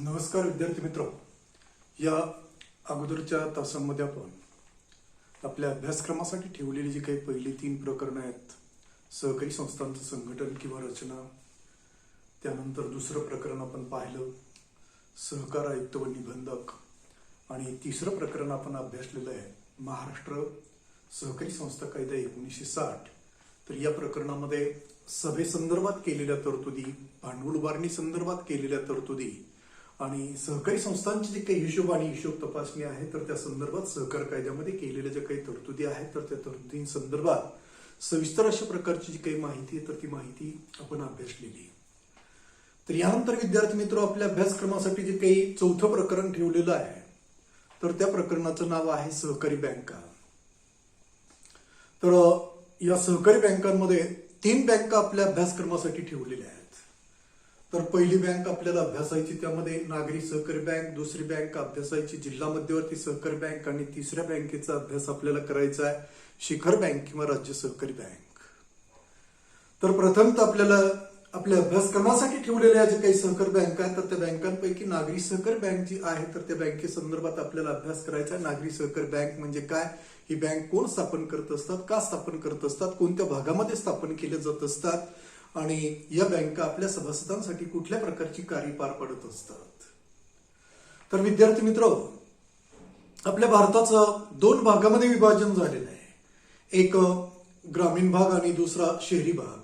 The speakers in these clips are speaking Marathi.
नमस्कार विद्यार्थी मित्र, या अगोदरच्या तासांमध्ये आपण आपल्या अभ्यासक्रमासाठी ठेवलेली जी काही पहिली 3 प्रकरणं आहेत, सहकारी संस्थांचं संघटन किंवा रचना, त्यानंतर दुसरं प्रकरण आपण पाहिलं सहकार आयुक्त व निबंधक, आणि तिसरं प्रकरण आपण अभ्यासलेलं आहे महाराष्ट्र सहकारी संस्था कायदा 1960. तर या प्रकरणामध्ये सभेसंदर्भात केलेल्या तरतुदी, भांडवल उभारणी संदर्भात केलेल्या तरतुदी आणि सहकारी संस्थांची जी काही हिशोब आणि हिशोब तपासणी आहे तर त्या संदर्भात सहकार कायद्यामध्ये केलेल्या ज्या काही तरतुदी आहेत तर त्या तरतुदींसंदर्भात सविस्तर अशा प्रकारची जी काही माहिती आहे तर ती माहिती आपण अभ्यासलेली. तर यानंतर विद्यार्थी मित्र, आपल्या अभ्यासक्रमासाठी जे काही चौथं प्रकरण ठेवलेलं आहे तर त्या प्रकरणाचं नाव आहे सहकारी बँका. तर या सहकारी बँकांमध्ये 3 बँका आपल्या अभ्यासक्रमासाठी ठेवलेल्या आहेत. तर पहिली बँक आपल्याला अभ्यासायची, त्यामध्ये नागरी सहकारी बँक. दुसरी बँक अभ्यासायची जिल्हा मध्यवर्ती सहकारी बँक, आणि तिसऱ्या बँकेचा अभ्यास आपल्याला करायचा आहे शिखर बँक किंवा राज्य सहकारी बँक. तर प्रथमतः आपल्याला आपल्या अभ्यासक्रमासाठी ठेवलेल्या जे काही सहकारी बँका आहेत तर त्या बँकांपैकी नागरी सहकारी बँक जी आहे तर त्या बँकेसंदर्भात आपल्याला अभ्यास करायचा आहे. नागरी सहकारी बँक म्हणजे काय, ही बँक कोण स्थापन करत असतात, का स्थापन करत असतात, कोणत्या भागामध्ये स्थापन केले जात असतात, आणि या बँका आपल्या सभासदांसाठी कुठल्या प्रकारची कार्य पार पाडत असतात. तर विद्यार्थी मित्र, आपल्या भारताचं 2 भागामध्ये विभाजन झालेलं आहे, एक ग्रामीण भाग आणि दुसरा शहरी भाग.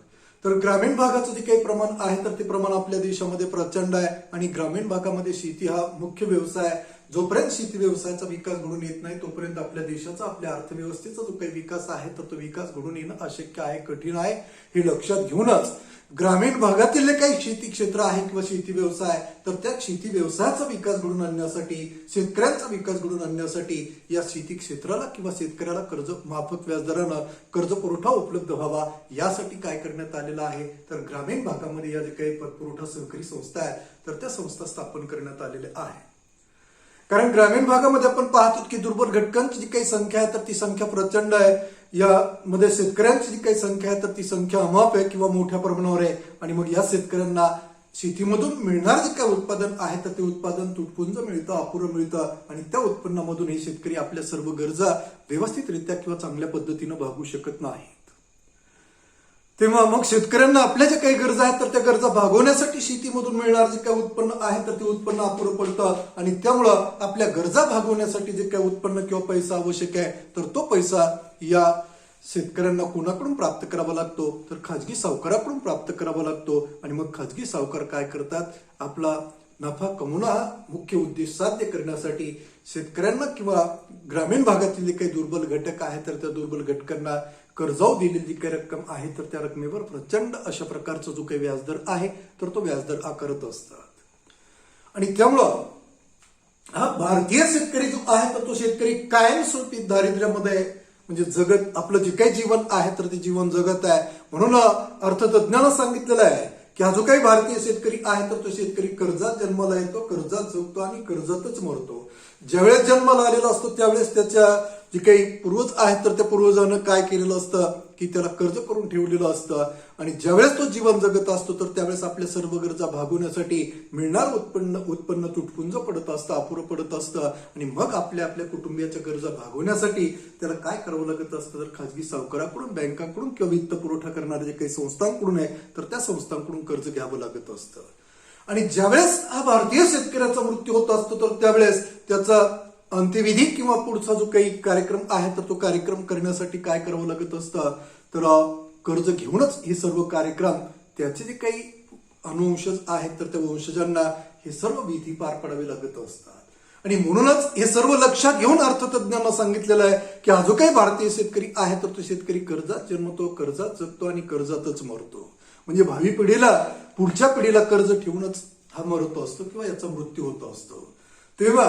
तर ग्रामीण भागाचं जे काही प्रमाण आहे तर ते प्रमाण आपल्या देशामध्ये प्रचंड आहे, आणि ग्रामीण भागामध्ये शेती हा मुख्य व्यवसाय आहे. जोपर्यंत शेती व्यवसायाचा विकास घडून येत नाही तोपर्यंत आपल्या देशाचा, आपल्या अर्थव्यवस्थेचा जो काही विकास आहे तर तो विकास घडून येणं अशक्य आहे, कठीण आहे. हे लक्षात घेऊनच ग्रामीण भागातील जे काही शेती क्षेत्र आहे किंवा शेती व्यवसाय तर त्या शेती व्यवसायाचा विकास घडून आणण्यासाठी, शेतकऱ्यांचा विकास घडून आणण्यासाठी या शेती क्षेत्राला किंवा शेतकऱ्याला कर्ज माफक व्याजदरानं कर्ज पुरवठा उपलब्ध व्हावा यासाठी काय करण्यात आलेलं आहे तर ग्रामीण भागामध्ये या जे काही पतपुरवठा सहकारी संस्था आहे तर त्या संस्था स्थापन करण्यात आलेल्या आहे. कारण ग्रामीण भागामध्ये आपण पाहतो की दुर्बल घटकांची जी काही संख्या आहे तर ती संख्या प्रचंड आहे. यामध्ये शेतकऱ्यांची जी काही संख्या आहे तर ती संख्या अमाप आहे किंवा मोठ्या प्रमाणावर आहे, आणि मग या शेतकऱ्यांना शेतीमधून मिळणार जे काही उत्पादन आहे तर ते उत्पादन तुटपुंज मिळतं, अपुरं मिळतं, आणि त्या उत्पन्नामधून हे शेतकरी आपल्या सर्व गरजा व्यवस्थितरित्या किंवा चांगल्या पद्धतीनं भागवू शकत नाहीत. तेव्हा मग शेतकऱ्यांना आपल्या ज्या काही गरजा आहेत तर त्या गरजा भागवण्यासाठी शेतीमधून मिळणार जे काही उत्पन्न आहे तर ते उत्पन्न अपुरं पडतं, आणि त्यामुळं आपल्या गरजा भागवण्यासाठी जे काही उत्पन्न किंवा पैसा आवश्यक आहे तर तो पैसा या शेतकऱ्यांना कोणाकडून प्राप्त करावा लागतो तर खाजगी सावकाराकडून प्राप्त करावा लागतो. आणि मग खाजगी सावकार काय करतात, आपला नफा कमवणं हा मुख्य उद्देश साध्य करण्यासाठी शेतकऱ्यांना किंवा ग्रामीण भागातील जे काही दुर्बल घटक आहे तर त्या दुर्बल घटकांना कर्जाऊ दिलेली जी काही रक्कम आहे तर त्या रकमेवर प्रचंड अशा प्रकारचा जो काही व्याजदर आहे तर तो व्याजदर आकारत असतात. आणि त्यामुळं हा भारतीय शेतकरी जो आहे तर तो शेतकरी कायमस्वरूपी दारिद्र्यामध्ये म्हणजे जगत, आपलं जे काही जीवन आहे तर ते जीवन जगत आहे. म्हणून अर्थतज्ञांना सांगितलेलं आहे की हा जो काही भारतीय शेतकरी आहे तर तो शेतकरी कर्जात जन्माला येतो, कर्जात जगतो आणि कर्जातच मरतो. ज्यावेळेस जन्माला आलेला असतो त्यावेळेस त्याच्या जे काही पूर्वज आहेत तर त्या पूर्वजानं काय केलेलं असतं की त्याला कर्ज करून ठेवलेलं असतं, आणि ज्यावेळेस तो जीवन जगत असतो तर त्यावेळेस आपल्या सर्व गरजा भागवण्यासाठी मिळणार उत्पन्न तुटपुंज पडत असतं, अपुरं पडत असतं, आणि मग आपल्या कुटुंबियाच्या गरजा भागवण्यासाठी त्याला काय करावं लागत असतं तर खाजगी सावकाराकडून, बँकांकडून किंवा वित्त पुरवठा करणाऱ्या जे काही संस्थांकडून आहे तर त्या संस्थांकडून कर्ज घ्यावं लागत असतं. आणि ज्यावेळेस हा भारतीय शेतकऱ्याचा मृत्यू होत असतो तर त्यावेळेस त्याचा अंत्यविधी किंवा पुढचा जो काही कार्यक्रम आहे तर तो कार्यक्रम करण्यासाठी काय करावं लागत असतं तर कर्ज घेऊनच हे सर्व कार्यक्रम, त्याचे जे काही अनुवंशज आहेत तर त्या वंशजांना हे सर्व विधी पार पाडावे लागत असतात. आणि म्हणूनच हे सर्व लक्षात घेऊन अर्थतज्ञांना सांगितलेलं आहे की हा जो काही भारतीय शेतकरी आहे तर तो शेतकरी कर्जात जन्मतो, कर्जात जगतो आणि कर्जातच मरतो. म्हणजे भावी पिढीला, पुढच्या पिढीला कर्ज ठेवूनच हा मरत असतो किंवा याचा मृत्यू होत असतो. तेव्हा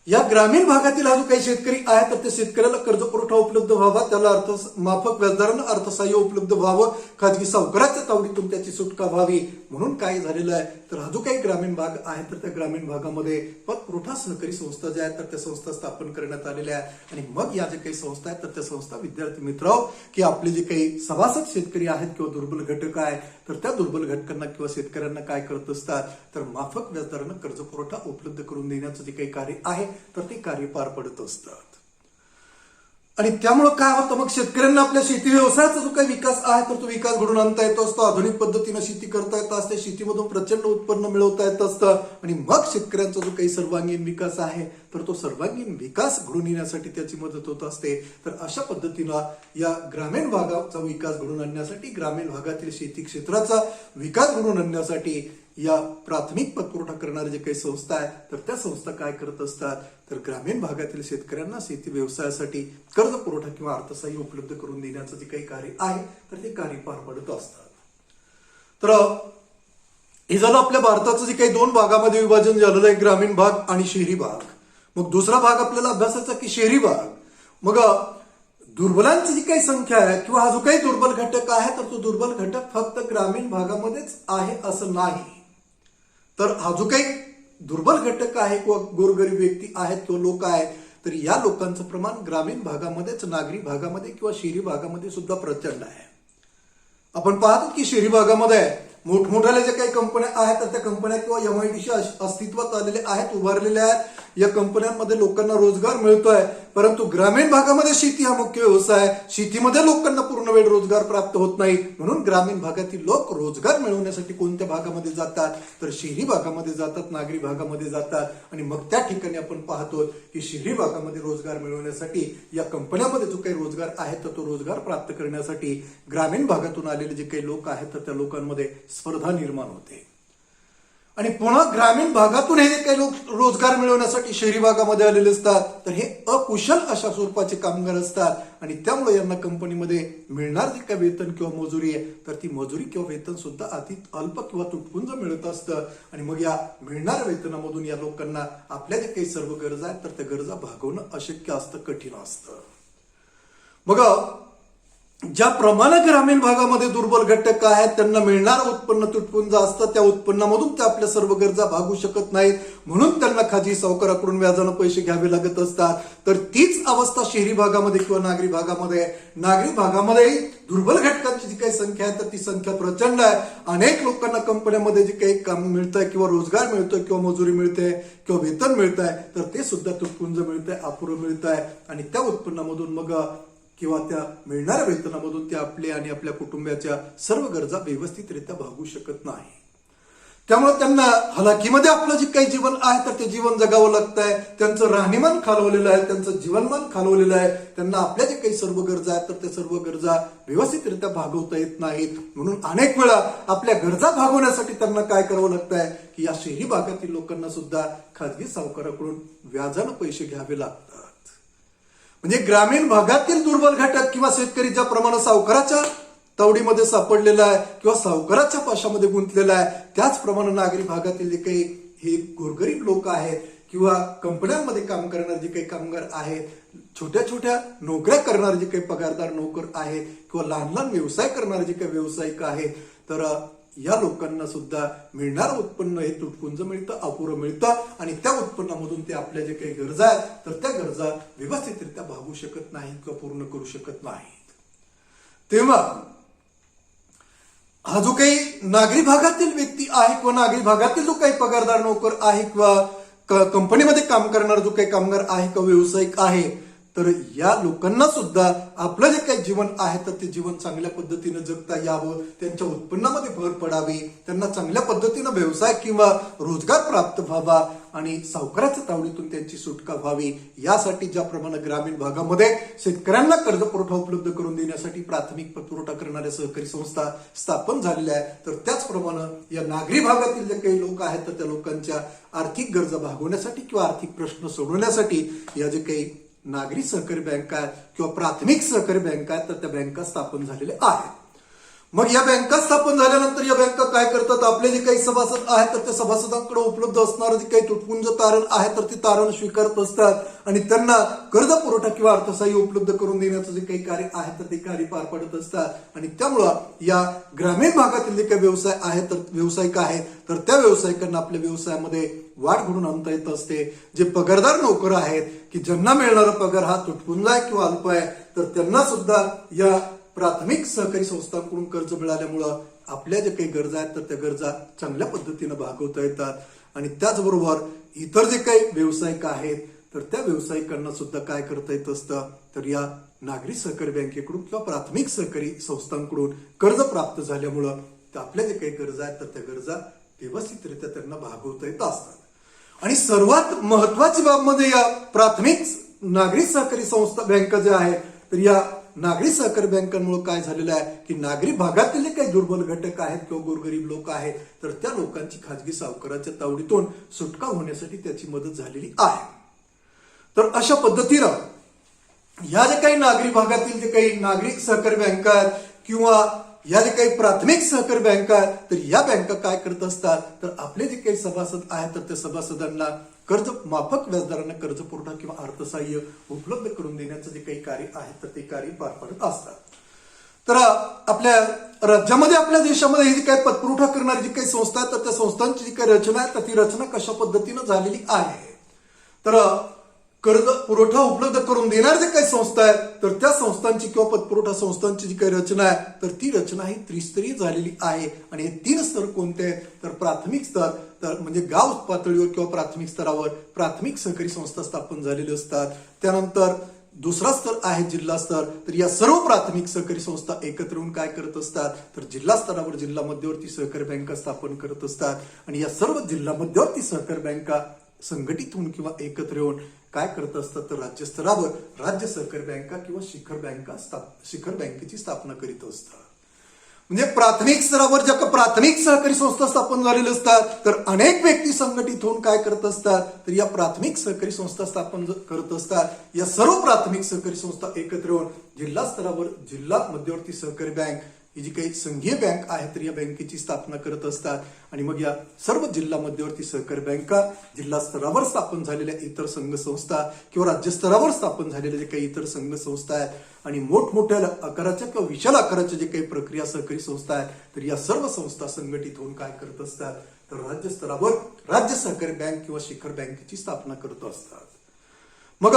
या ग्रामीण भागातील हा जो काही शेतकरी आहे तर त्या शेतकऱ्याला कर्ज पुरवठा उपलब्ध व्हावा, त्याला माफक व्याजदरानं अर्थसहाय्य उपलब्ध व्हावं, खाजगी सावकाराच्या तावडीतून त्याची सुटका व्हावी म्हणून काय झालेलं आहे तर हा जो काही ग्रामीण भाग आहे तर त्या ग्रामीण भागामध्ये पतपुरवठा सहकारी संस्था ज्या आहेत तर त्या संस्था स्थापन करण्यात आलेल्या आहेत. आणि मग या जे काही संस्था आहेत तर त्या संस्था विद्यार्थी मित्र की आपले जे काही सभासद शेतकरी आहेत किंवा दुर्बल घटक आहेत तर त्या दुर्बल घटकांना किंवा शेतकऱ्यांना काय करत असतात तर माफक व्याजदरानं कर्ज पुरवठा उपलब्ध करून देण्याचं जे काही कार्य आहे तर ते कार्य पार पडत असतात. आणि त्यामुळे काय होतं मग शेतकऱ्यांना आपल्या शेती व्यवसायाचा जो काही विकास आहे तर तो विकास घडून आणता येतो असतो, आधुनिक पद्धतीने शेती करता येत असते, शेतीमधून प्रचंड उत्पन्न मिळवता येत असतं आणि मग शेतकऱ्यांचा जो काही सर्वांगीण विकास आहे तर तो सर्वांगीण विकास घडून येण्यासाठी त्याची मदत होत असते. तर अशा पद्धतीनं या ग्रामीण भागाचा विकास घडून आणण्यासाठी, ग्रामीण भागातील शेती क्षेत्राचा विकास घडून आणण्यासाठी या प्राथमिक पतपुरवठा करणारे जे काही संस्था आहे तर त्या संस्था काय करत असतात तर ग्रामीण भागातील शेतकऱ्यांना शेती व्यवसायासाठी कर्ज पुरवठा किंवा अर्थसहाय्य उपलब्ध करून देण्याचं जे काही कार्य आहे तर ते कार्य पार पडत असतात. तर हे झालं आपल्या भारताचं जे काही दोन भागामध्ये विभाजन झालेलं आहे, ग्रामीण भाग आणि शहरी भाग. मग दुसरा भाग आपल्याला अभ्यासाचा की शहरी भाग. मग दुर्बलांची जी काही संख्या आहे किंवा हा जो काही दुर्बल घटक आहे तर तो दुर्बल घटक फक्त ग्रामीण भागामध्येच आहे असं नाही. तर हा जो काही दुर्बल घटक आहे किंवा गोरगरीब व्यक्ती आहेत किंवा लोक आहेत तर या लोकांचं प्रमाण ग्रामीण भागामध्येच, नागरी भागामध्ये किंवा शहरी भागामध्ये सुद्धा प्रचंड आहे. आपण पाहतो की शहरी भागामध्ये मोठमोठ्या ज्या काही कंपन्या आहेत तर त्या कंपन्या किंवा MIDC अस्तित्वात आलेले आहेत, उभारलेल्या आहेत. या कंपन्यांमध्ये लोकांना रोजगार मिळतोय, परंतु ग्रामीण भागामध्ये शेती हा मुख्य व्यवसाय आहे. शेतीमध्ये लोकांना पूर्ण वेळ रोजगार प्राप्त होत नाही, म्हणून ग्रामीण भागातील लोक रोजगार मिळवण्यासाठी कोणत्या भागामध्ये जातात तर शहरी भागामध्ये जातात, नागरी भागामध्ये जातात. आणि मग त्या ठिकाणी आपण पाहतो की शहरी भागामध्ये रोजगार मिळवण्यासाठी या कंपन्यांमध्ये जो काही रोजगार आहे तर तो रोजगार प्राप्त करण्यासाठी ग्रामीण भागातून आलेले जे काही लोक आहेत तर त्या लोकांमध्ये स्पर्धा निर्माण होते. आणि पुन्हा ग्रामीण भागातून हे जे काही लोक रोजगार मिळवण्यासाठी शहरी भागामध्ये आलेले असतात तर हे अकुशल अशा स्वरूपाचे कामगार असतात. आणि त्यामुळे यांना कंपनीमध्ये मिळणार जे काही वेतन किंवा मजुरी आहे तर ती मजुरी किंवा वेतन सुद्धा अति अल्प किंवा तुटपुंज मिळत असतं. आणि मग या मिळणाऱ्या वेतनामधून या लोकांना आपल्या जे काही सर्व गरजा आहेत तर त्या गरजा भागवणं अशक्य असतं, कठीण असतं. मग ज्याप्रमाणे ग्रामीण भागामध्ये दुर्बल घटक आहेत त्यांना मिळणारं उत्पन्न तुटपुंज असतं, त्या उत्पन्नामधून ते आपल्या सर्व गरजा भागू शकत नाहीत, म्हणून त्यांना खाजगी सावकाराकडून व्याजानं पैसे घ्यावे लागत असतात. तर तीच अवस्था शहरी भागामध्ये किंवा नागरी भागामध्ये आहे. नागरी भागामध्ये दुर्बल घटकांची जी काही संख्या आहे तर ती संख्या प्रचंड आहे. अनेक लोकांना कंपन्यांमध्ये जे काही काम मिळतंय किंवा रोजगार मिळतोय किंवा मजुरी मिळते किंवा वेतन मिळत आहे तर ते सुद्धा तुटपुंज मिळतंय, अपुरं मिळत आहे. आणि त्या उत्पन्नामधून मग किंवा त्या मिळणाऱ्या वेतनामधून ते आपले आणि आपल्या कुटुंबाच्या सर्व गरजा व्यवस्थितरित्या भागू शकत नाही. त्यामुळे त्यांना हलाखीमध्ये आपलं जे काही जीवन आहे तर ते जीवन जगावं लागतंय. त्यांचं राहणीमान खालवलेलं आहे, त्यांचं जीवनमान खालवलेलं आहे. त्यांना आपल्या जे काही सर्व गरजा आहेत तर त्या सर्व गरजा व्यवस्थितरित्या भागवता येत नाहीत. म्हणून अनेक वेळा आपल्या गरजा भागवण्यासाठी त्यांना काय करावं लागतंय की या शहरी भागातील लोकांना सुद्धा खाजगी सावकाराकडून व्याजानं पैसे घ्यावे लागतात. म्हणजे ग्रामीण भागातील दुर्बल घटक किंवा शेतकरी ज्याप्रमाणे सावकाराच्या तावडीमध्ये सापडलेला आहे किंवा सावकाराच्या पाशामध्ये गुंतलेला आहे त्याचप्रमाणे नागरी भागातील जे काही हे गोरगरीब लोक आहेत किंवा कंपन्यांमध्ये काम करणारे जे काही कामगार आहेत, छोट्या छोट्या नोकऱ्या करणारे जे काही पगारदार नोकर आहेत किंवा लहान लहान व्यवसाय करणारे जे काही व्यावसायिक आहेत तर या लोकांना सुद्धा मिळणारं उत्पन्न हे तुटपुंज मिळतं, अपुरं मिळतं. आणि त्या उत्पन्नामधून ते आपल्या जे काही गरजा आहेत तर त्या गरजा व्यवस्थितरित्या भागू शकत नाहीत किंवा पूर्ण करू शकत नाहीत. तेव्हा हा जो काही नागरी भागातील व्यक्ती आहे किंवा नागरी भागातील जो काही पगारदार नोकर आहे किंवा कंपनीमध्ये काम करणारा जो काही कामगार आहे किंवा व्यावसायिक आहे तर या लोकांना सुद्धा आपलं जे काही जीवन आहे तर ते जीवन चांगल्या पद्धतीने जगता यावं, त्यांच्या उत्पन्नामध्ये भर पडावी, त्यांना चांगल्या पद्धतीनं व्यवसाय किंवा रोजगार प्राप्त व्हावा आणि सावकाराच्या तावडीतून त्यांची सुटका व्हावी यासाठी ज्याप्रमाणे ग्रामीण भागामध्ये शेतकऱ्यांना कर्ज पुरवठा उपलब्ध करून देण्यासाठी प्राथमिक पतपुरवठा करणाऱ्या सहकारी संस्था स्थापन झालेल्या आहेत तर त्याचप्रमाणे या नागरी भागातील जे काही लोक आहेत तर त्या लोकांच्या आर्थिक गरजा भागवण्यासाठी किंवा आर्थिक प्रश्न सोडवण्यासाठी या जे काही नागरी सहकारी बँका आहेत किंवा प्राथमिक सहकारी बँका आहेत तर त्या बँका स्थापन झालेल्या आहेत. मग या बँका स्थापन झाल्यानंतर या बँका काय करतात, आपले जे काही सभासद आहेत तर त्या सभासदांकडे उपलब्ध असणारं जे काही तुटपुंज तारण आहे तर ते तारण स्वीकारत असतात आणि त्यांना कर्ज पुरवठा किंवा अर्थसहाय्य उपलब्ध करून देण्याचं जे काही कार्य आहे तर ते कार्य पार पाडत असतात। आणि त्यामुळं या ग्रामीण भागातील जे काही व्यवसाय आहेत तर व्यावसायिक आहेत तर त्या व्यावसायिकांना आपल्या व्यवसायामध्ये वाढ घडवून आणता येत असते। जे पगारदार नोकर आहेत की ज्यांना मिळणारा पगार हा तुटपुंजा आहे किंवा अल्प आहे तर त्यांना सुद्धा या प्राथमिक सहकारी संस्थांकडून कर्ज मिळाल्यामुळं आपल्या ज्या काही गरजा आहेत तर त्या गरजा चांगल्या पद्धतीने भागवता येतात। आणि त्याचबरोबर इतर जे काही व्यावसायिक आहेत तर त्या व्यावसायिकांना सुद्धा काय करता येत असतं तर या नागरी सहकारी बँकेकडून किंवा प्राथमिक सहकारी संस्थांकडून कर्ज प्राप्त झाल्यामुळं आपल्या जे काही गरजा आहेत तर त्या गरजा व्यवस्थितरित्या त्यांना भागवता येत असतात। आणि सर्वात महत्वाची बाब म्हणजे या प्राथमिक नागरी सहकारी संस्था बँका ज्या आहेत तर या नागरी सहकारी बँकांमुळे काय झालेलं आहे की नागरी भागातील जे काही दुर्बल घटक आहेत किंवा गोरगरीब लोक आहेत तर त्या लोकांची खाजगी सावकाराच्या तावडीतून सुटका होण्यासाठी त्याची मदत झालेली आहे। तर अशा पद्धतीनं या जे काही नागरी भागातील जे काही नागरिक सहकारी बँका आहेत किंवा या जे काही प्राथमिक सहकारी बँका आहेत तर या बँका काय करत असतात तर आपले जे काही सभासद आहेत तर त्या सभासदांना कर्ज माफक व्याजदराने कर्ज पुरवठा किंवा अर्थसहाय्य उपलब्ध करून देण्याचं जे काही कार्य आहे तर ते कार्य पार पाडत असतात। तर आपल्या राज्यामध्ये आपल्या देशामध्ये ही जी काही पतपुरवठा करणारी जी काही संस्था आहे तर त्या संस्थांची जी काही रचना आहे तर ती रचना कशा पद्धतीनं झालेली आहे तर कर्ज पुरवठा उपलब्ध करून देणार जे काही संस्था आहेत तर त्या संस्थांची किंवा पतपुरवठा संस्थांची जी काही रचना आहे तर ती रचना ही त्रिस्तरीय झालेली आहे। आणि हे 3 स्तर कोणते आहेत तर प्राथमिक स्तर तर म्हणजे गाव पातळीवर किंवा प्राथमिक स्तरावर प्राथमिक सहकारी संस्था स्थापन झालेली असतात। त्यानंतर दुसरा स्तर आहे जिल्हा स्तर तर या सर्व प्राथमिक सहकारी संस्था एकत्र येऊन काय करत असतात तर जिल्हा स्तरावर जिल्हा मध्यवर्ती सहकारी बँका स्थापन करत असतात। आणि या सर्व जिल्हा मध्यवर्ती सहकारी बँका संघटित होऊन किंवा एकत्र येऊन काय करत असतात तर राज्य स्तरावर राज्य सहकारी बँका किंवा शिखर बँकेची स्थापना करीत असतात। म्हणजे प्राथमिक स्तरावर ज्या प्राथमिक सहकारी संस्था स्थापन झालेल्या असतात तर अनेक व्यक्ती संघटित होऊन काय करत असतात तर या प्राथमिक सहकारी संस्था स्थापन करत असतात। या सर्व प्राथमिक सहकारी संस्था एकत्र येऊन जिल्हा स्तरावर जिल्हा मध्यवर्ती सहकारी बँक ही जी काही संघीय बँक आहे तर या बँकेची स्थापना करत असतात। आणि मग या सर्व जिल्हा मध्यवर्ती सहकारी बँका जिल्हा स्तरावर स्थापन झालेल्या इतर संघ संस्था किंवा राज्य स्तरावर स्थापन झालेल्या जे काही इतर संघ संस्था आहेत आणि मोठमोठ्या आकाराच्या किंवा विशाल आकाराच्या जे काही प्रक्रिया सहकारी संस्था आहेत तर या सर्व संस्था संघटित होऊन काय करत असतात तर राज्य स्तरावर राज्य सहकारी बँक किंवा शिखर बँकेची स्थापना करत असतात। मग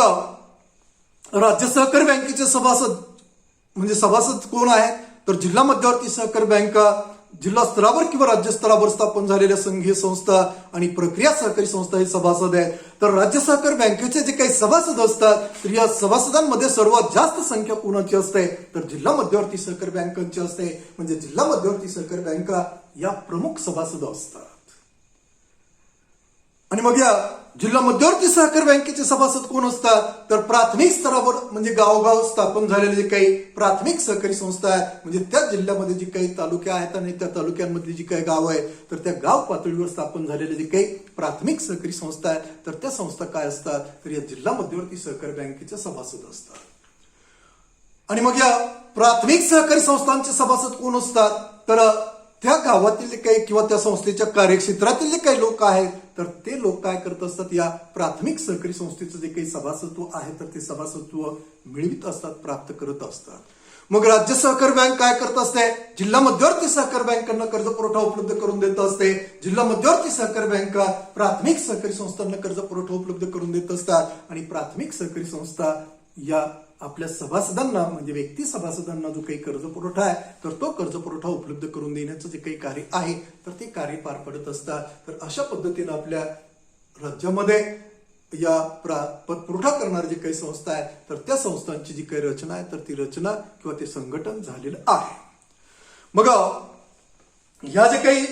राज्य सहकारी बँकेचे सभासद कोण आहेत तर जिल्हा मध्यवर्ती सहकारी बँका जिल्हा स्तरावर किंवा राज्य स्तरावर स्थापन झालेल्या संघीय संस्था आणि प्रक्रिया सहकारी संस्था हे सभासद आहेत। तर राज्य सहकारी बँकेचे जे काही सभासद असतात तर या सभासदांमध्ये सर्वात जास्त संख्या कोणाची असते तर जिल्हा मध्यवर्ती सहकारी बँकांची असते। म्हणजे जिल्हा मध्यवर्ती सहकारी बँका या प्रमुख सभासद असतात। आणि मग या जिल्हा मध्यवर्ती सहकारी बँकेचे सभासद कोण असतात तर प्राथमिक स्तरावर म्हणजे गावोगाव स्थापन झालेले जे काही प्राथमिक सहकारी संस्था आहेत म्हणजे त्या जिल्ह्यामध्ये जी काही तालुके आहेत आणि त्या तालुक्यांमधली जी काही गाव आहेत तर त्या गाव पातळीवर स्थापन झालेले जे काही प्राथमिक सहकारी संस्था आहेत तर त्या संस्था काय असतात तर या जिल्हा मध्यवर्ती सहकारी बँकेचे सभासद असतात। आणि मग या प्राथमिक सहकारी संस्थांचे सभासद कोण असतात तर त्या गावातील जे काही किंवा त्या संस्थेच्या कार्यक्षेत्रातील जे काही लोक आहेत तर ते लोक काय करत असतात या प्राथमिक सहकारी संस्थेचं जे काही सभासत्व आहे तर ते सभासत्व मिळवित असतात प्राप्त करत असतात। मग राज्य सहकारी बँक काय करत असते जिल्हा मध्यवर्ती सहकारी बँकांना कर्ज पुरवठा उपलब्ध करून देत असते। जिल्हा मध्यवर्ती सहकारी बँका प्राथमिक सहकारी संस्थांना कर्ज पुरवठा उपलब्ध करून देत असतात आणि प्राथमिक सहकारी संस्था या आपल्या सभासदांना म्हणजे व्यक्ती सभासदांना जो काही कर्ज पुरवठा आहे तर तो कर्ज पुरवठा उपलब्ध करून देण्याचं जे काही कार्य आहे तर ते कार्य पार पडत असतात। तर अशा पद्धतीने आपल्या राज्यामध्ये या पतपुरवठा करणारी जी काही संस्था आहे तर त्या संस्थांची जी काही रचना आहे तर ती रचना किंवा ते संघटन झालेलं आहे। मग या जे काही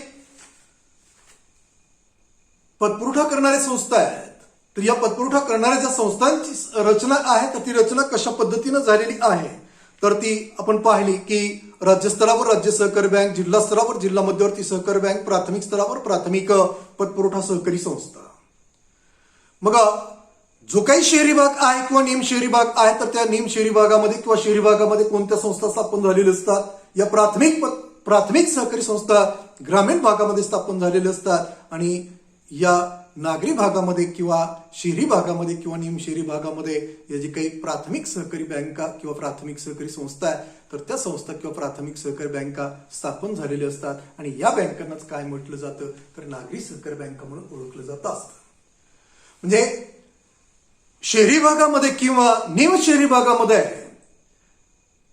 पतपुरवठा करणाऱ्या संस्था आहेत तर या पतपुरवठा करणाऱ्या ज्या संस्थांची रचना आहे तर ती रचना कशा पद्धतीनं झालेली आहे तर ती आपण पाहिली की राज्य स्तरावर राज्य सहकारी बँक जिल्हा स्तरावर जिल्हा मध्यवर्ती सहकारी बँक प्राथमिक स्तरावर प्राथमिक पतपुरवठा सहकारी संस्था। मग जो काही शहरी भाग आहे किंवा निम शहरी भाग आहे तर त्या निम शहरी भागामध्ये किंवा शहरी भागामध्ये कोणत्या संस्था स्थापन झालेल्या असतात या प्राथमिक प्राथमिक सहकारी संस्था ग्रामीण भागामध्ये स्थापन झालेल्या असतात आणि या नागरी भागामध्ये किंवा शहरी भागामध्ये किंवा निमशहरी भागामध्ये या जी काही प्राथमिक सहकारी बँका किंवा प्राथमिक सहकारी संस्था आहे तर त्या संस्था किंवा प्राथमिक सहकारी बँका स्थापन झालेल्या असतात आणि या बँकांनाच काय म्हटलं जातं तर नागरी सहकारी बँका म्हणून ओळखलं जात असतं. म्हणजे शहरी भागामध्ये किंवा निमशहरी भागामध्ये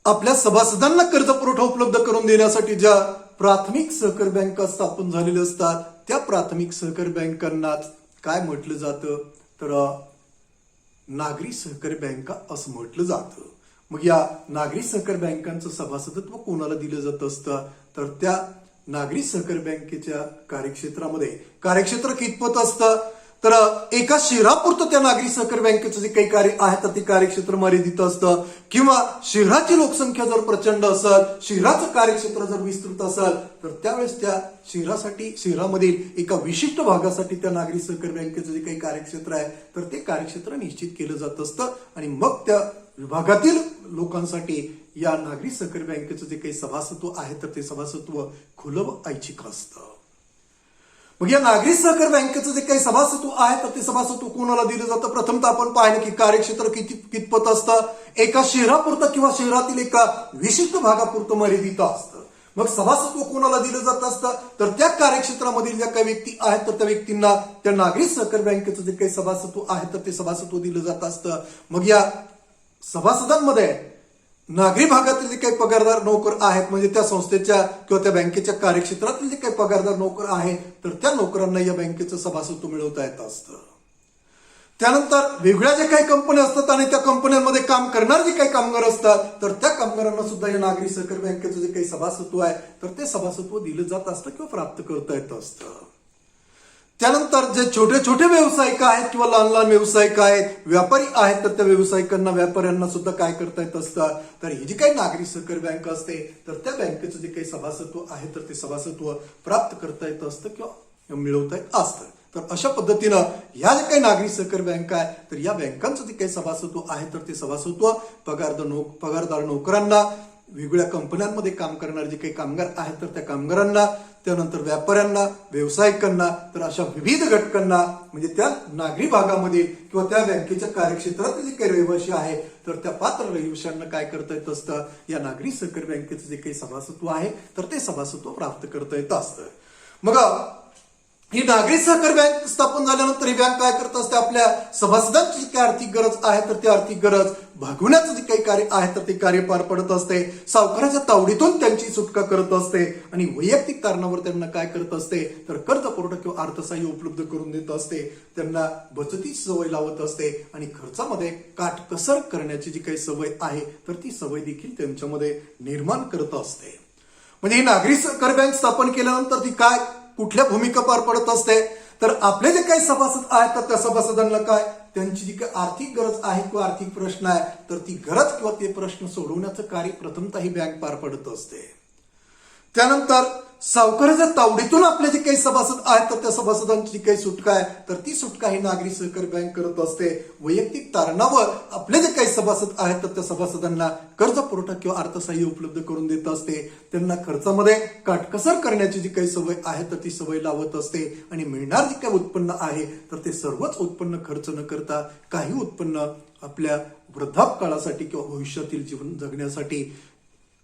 आपल्या सभासदांना कर्ज पुरवठा उपलब्ध करून देण्यासाठी ज्या प्राथमिक सहकारी बँका स्थापन झालेल्या असतात त्या प्राथमिक सहकारी बँकांनाच काय म्हटलं जातं तर नागरी सहकारी बँका असं म्हटलं जातं. मग या नागरी सहकारी बँकांचं सभासदत्व कोणाला दिलं जात असतं तर त्या नागरी सहकारी बँकेच्या कार्यक्षेत्रामध्ये कार्यक्षेत्र कितपत असतं तर एका शहरापुरतं त्या नागरी सहकारी बँकेचं जे काही कार्य आहे तर ते कार्यक्षेत्र मर्यादित असतं किंवा शहराची लोकसंख्या जर प्रचंड असेल शहराचं कार्यक्षेत्र जर विस्तृत असेल तर त्यावेळेस त्या शहरामधील एका विशिष्ट भागासाठी त्या नागरी सहकारी बँकेचं जे काही कार्यक्षेत्र आहे तर ते कार्यक्षेत्र निश्चित केलं जात असतं आणि मग त्या विभागातील लोकांसाठी या नागरी सहकारी बँकेचं जे काही सभासत्व आहे तर ते सभासत्व खुलं व ऐच्छिक असतं. मग या नागरी सहकारी बँकेचं जे काही सभासत्व आहे तर ते सभासत्व कोणाला दिलं जातं प्रथमतः आपण पाहिलं की कार्यक्षेत्र कितपत असतं एका शहरापुरतं किंवा शहरातील एका विशिष्ट भागापुरतं मर्यादित असतं. मग सभासत्व कोणाला दिलं जात असतं तर त्या कार्यक्षेत्रामधील ज्या काही व्यक्ती आहेत तर त्या व्यक्तींना त्या नागरी सहकारी बँकेचं जे काही सभासत्व आहे तर ते सभासत्व दिलं जात असतं. मग या सभासदांमध्ये नागरी भागातील जे काही पगारदार नोकर आहेत म्हणजे त्या संस्थेच्या किंवा त्या बँकेच्या कार्यक्षेत्रातील जे काही पगारदार नोकर आहेत तर त्या नोकरांना या बँकेचं सभासत्व मिळवता येत असतं. त्यानंतर वेगळ्या जे काही कंपन्या असतात आणि त्या कंपन्यांमध्ये काम करणारे जे काही कामगार असतात तर त्या कामगारांना सुद्धा या नागरी सहकारी बँकेचं जे काही सभासत्व आहे तर ते सभासत्व दिलं जात असतं किंवा प्राप्त करता येत असतं. त्यानंतर जे छोटे छोटे व्यावसायिक आहेत किंवा लहान लहान व्यावसायिक आहेत व्यापारी आहेत तर त्या व्यावसायिकांना व्यापाऱ्यांना सुद्धा काय करता येत असतं तर ही जी काही नागरी सहकारी बँक असते तर त्या बँकेचं जे काही सभासत्व आहे तर ते सभासत्व प्राप्त करता येत असतं किंवा मिळवता येत असतं. तर अशा पद्धतीनं ह्या ज्या काही नागरी सहकारी बँका आहे तर या बँकांचं जे काही सभासत्व आहे तर ते सभासत्व पगारदार नोकरांना वेगवेगळ्या कंपन्यांमध्ये काम करणारे जे काही कामगार आहेत तर त्या कामगारांना त्यानंतर व्यापाऱ्यांना व्यावसायिकांना तर अशा विविध घटकांना म्हणजे त्या नागरी भागामध्ये किंवा त्या बँकेच्या कार्यक्षेत्रातील जे काही रहिवासी आहे तर त्या पात्र रहिवाशांना काय करता येत असतं या नागरी सहकारी बँकेचं जे काही सभासत्व आहे तर ते सभासत्व प्राप्त करता येत असतं. मग ही नागरी सहकारी बँक स्थापन झाल्यानंतर ही बँक काय करत असते आपल्या सभासदांची जी काही आर्थिक गरज आहे तर ती आर्थिक गरज भागवण्याचं जे काही कार्य आहे तर ते कार्य पार पडत असते. सावकाराच्या तावडीतून त्यांची सुटका करत असते आणि वैयक्तिक कारणावर त्यांना काय करत असते तर कर्ज पुरवठा किंवा अर्थसहाय्य उपलब्ध करून देत असते. त्यांना बचतीची सवय लावत असते आणि खर्चामध्ये काटकसर करण्याची जी काही सवय आहे तर ती सवय देखील त्यांच्यामध्ये निर्माण करत असते. म्हणजे ही नागरी सहकारी बँक स्थापन केल्यानंतर ती काय कुठल्या भूमिका पार पडत असते तर आपले जे काही सभासद आहेत तर त्या सभासदांना काय त्यांची जी काही आर्थिक गरज आहे किंवा आर्थिक प्रश्न आहे तर ती गरज किंवा ते प्रश्न सोडवण्याचं कार्य प्रथमतः ही बँक पार पडत असते. त्यानंतर सावकाराच्या तावडीतून आपले जे काही सभासद आहेत तर त्या सभासदांची जी काही सुटका आहे तर ती सुटका ही नागरी सहकारी बँक करत असते. वैयक्तिक कारणावर आपले जे काही सभासद आहेत तर त्या सभासदांना कर्ज पुरवठा किंवा अर्थसहाय्य उपलब्ध करून देत असते. त्यांना खर्चामध्ये काटकसर करण्याची जी काही सवय आहे तर ती सवय लावत असते आणि मिळणार जे काही उत्पन्न आहे तर ते सर्वच उत्पन्न खर्च न करता काही उत्पन्न आपल्या वृद्धापकाळासाठी किंवा भविष्यातील जीवन जगण्यासाठी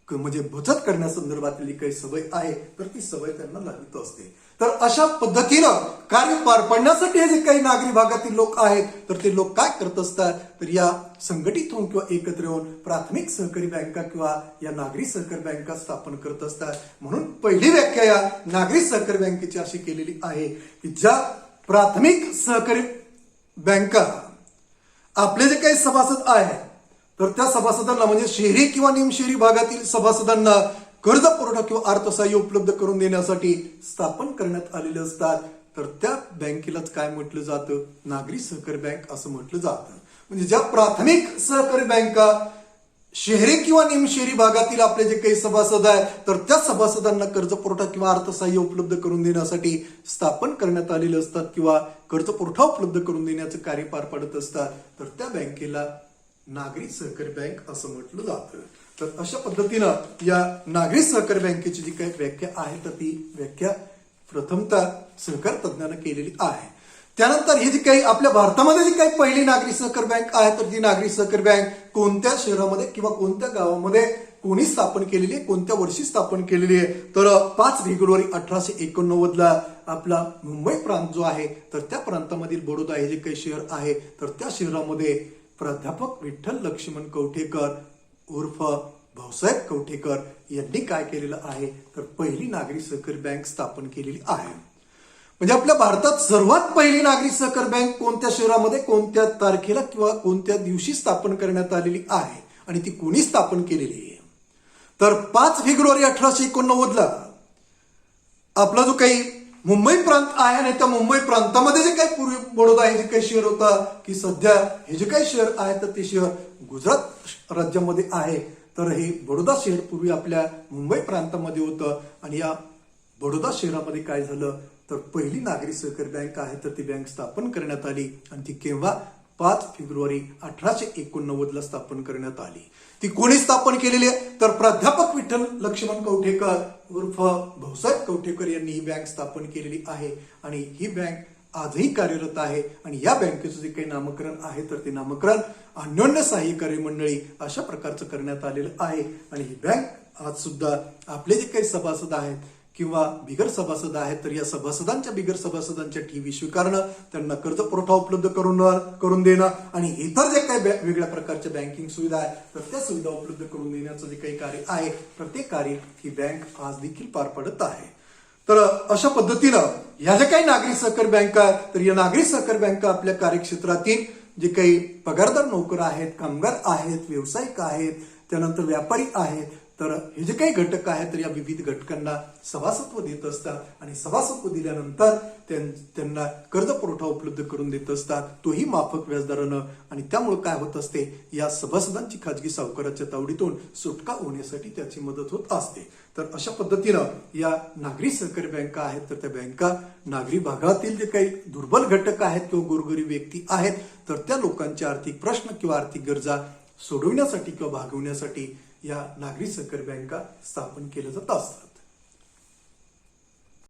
म्हणजे बचत करण्यासंदर्भातली काही सवय आहे तर ती सवय त्यांना लावित असते. तर अशा पद्धतीनं कार्य पार पाडण्यासाठी हे जे काही नागरी भागातील लोक आहेत तर ते लोक काय करत असतात तर या संघटित होऊन किंवा एकत्र येऊन प्राथमिक सहकारी बँका किंवा या नागरी सहकारी बँका स्थापन करत असतात. म्हणून पहिली व्याख्या या नागरी सहकारी बँकेची अशी केलेली आहे की ज्या प्राथमिक सहकारी बँका आपले जे काही सभासद आहेत तर त्या सभासदांना म्हणजे शहरी किंवा निमशहरी भागातील सभासदांना कर्ज पुरवठा किंवा अर्थसहाय्य उपलब्ध करून देण्यासाठी स्थापन करण्यात आलेले असतात. तर त्या बँकेलाच काय म्हटलं जातं नागरी सहकारी बँक असं म्हटलं जातं. म्हणजे ज्या प्राथमिक सहकारी बँका शहरी किंवा निमशहरी भागातील आपले जे काही सभासद आहेत तर त्या सभासदांना कर्ज पुरवठा किंवा अर्थसहाय्य उपलब्ध करून देण्यासाठी स्थापन करण्यात आलेले असतात किंवा कर्ज पुरवठा उपलब्ध करून देण्याचं कार्य पार पाडत असतात तर त्या बँकेला नागरी सहकारी बँक असं म्हटलं जातं. तर अशा पद्धतीनं या नागरी सहकारी बँकेची जी काही व्याख्या आहे तर ती व्याख्या प्रथमतः सहकार तज्ञानं केलेली आहे. त्यानंतर ही जी काही आपल्या भारतामध्ये जी काही पहिली नागरी सहकारी बँक आहे तर ती नागरी सहकारी बँक कोणत्या शहरामध्ये किंवा कोणत्या गावामध्ये कोणी स्थापन केलेली आहे, कोणत्या वर्षी स्थापन केलेली आहे, तर 5 फेब्रुवारी 1889 आपला मुंबई प्रांत जो आहे तर त्या प्रांतामधील बडोदा हे जे काही शहर आहे तर त्या शहरामध्ये प्राध्यापक विठ्ठल लक्ष्मण कवठेकर उर्फ भाऊसाहेब कवठेकर यांनी काय केलेलं आहे तर पहिली नागरी सहकारी बँक स्थापन केलेली आहे. म्हणजे आपल्या भारतात सर्वात पहिली नागरी सहकारी बँक कोणत्या शहरामध्ये कोणत्या तारखेला किंवा कोणत्या दिवशी स्थापन करण्यात आलेली आहे आणि ती कोणी स्थापन केलेली आहे तर 5 फेब्रुवारी 1889 आपला जो काही मुंबई प्रांत आहे आणि त्या मुंबई प्रांतामध्ये जे काही पूर्वी बडोदा हे जे काही शहर होता की सध्या हे जे काही शहर आहे तर ते शहर गुजरात राज्यामध्ये आहे. तर हे बडोदा शहर पूर्वी आपल्या मुंबई प्रांतामध्ये होतं आणि या बडोदा शहरामध्ये काय झालं तर पहिली नागरी सहकारी बँक आहे तर ती बँक स्थापन करण्यात आली आणि ती केव्हा 5 फेब्रुवारी 1889 स्थापन करण्यात आली. ती कोणी स्थापन केलेली आहे तर प्राध्यापक विठ्ठल लक्ष्मण कवठेकर उर्फ भाऊसाहेब कवठेकर यांनी ही बँक स्थापन केलेली आहे आणि ही बँक आजही कार्यरत आहे आणि या बँकेचं जे काही नामकरण आहे तर ते नामकरण अन्योन्य सहाय्यकारी मंडळी अशा प्रकारचं करण्यात आलेलं आहे. आणि ही बँक आज सुद्धा आपले जे काही सभासद आहेत किंवा बिगर सभासद आहेत तर या सभासदांच्या बिगर सभासदांच्या ठेवी स्वीकारणं, त्यांना कर्ज पुरवठा उपलब्ध करून देणं आणि इतर जे काही वेगळ्या प्रकारच्या बँकिंग सुविधा आहेत तर त्या सुविधा उपलब्ध करून देण्याचं जे काही कार्य आहे प्रत्येक कार्य ही बँक आज देखील पार पडत आहे. तर अशा पद्धतीनं या ज्या काही नागरी सहकारी बँका आहेत तर या नागरी सहकारी बँका आपल्या कार्यक्षेत्रातील जे काही पगारदार नोकर आहेत, कामगार आहेत, व्यावसायिक आहेत, त्यानंतर व्यापारी आहेत तर हे जे काही घटक आहेत तर या विविध घटकांना सभासत्व देत असतात आणि सभासत्व दिल्यानंतर त्यांना कर्ज पुरवठा उपलब्ध करून देत असतात, तोही माफक व्याजदरानं. आणि त्यामुळे काय होत असते या सभासदांची खाजगी सावकाराच्या तावडीतून सुटका होण्यासाठी त्याची मदत होत असते. तर अशा पद्धतीनं या नागरी सहकारी बँका आहेत तर त्या बँका नागरी भागातील जे काही दुर्बल घटक आहेत किंवा गोरगरीब व्यक्ती आहेत तर त्या लोकांचे आर्थिक प्रश्न किंवा आर्थिक गरजा सोडविण्यासाठी किंवा भागवण्यासाठी या नागरी सहकारी बँका स्थापन केल्या जात असतात.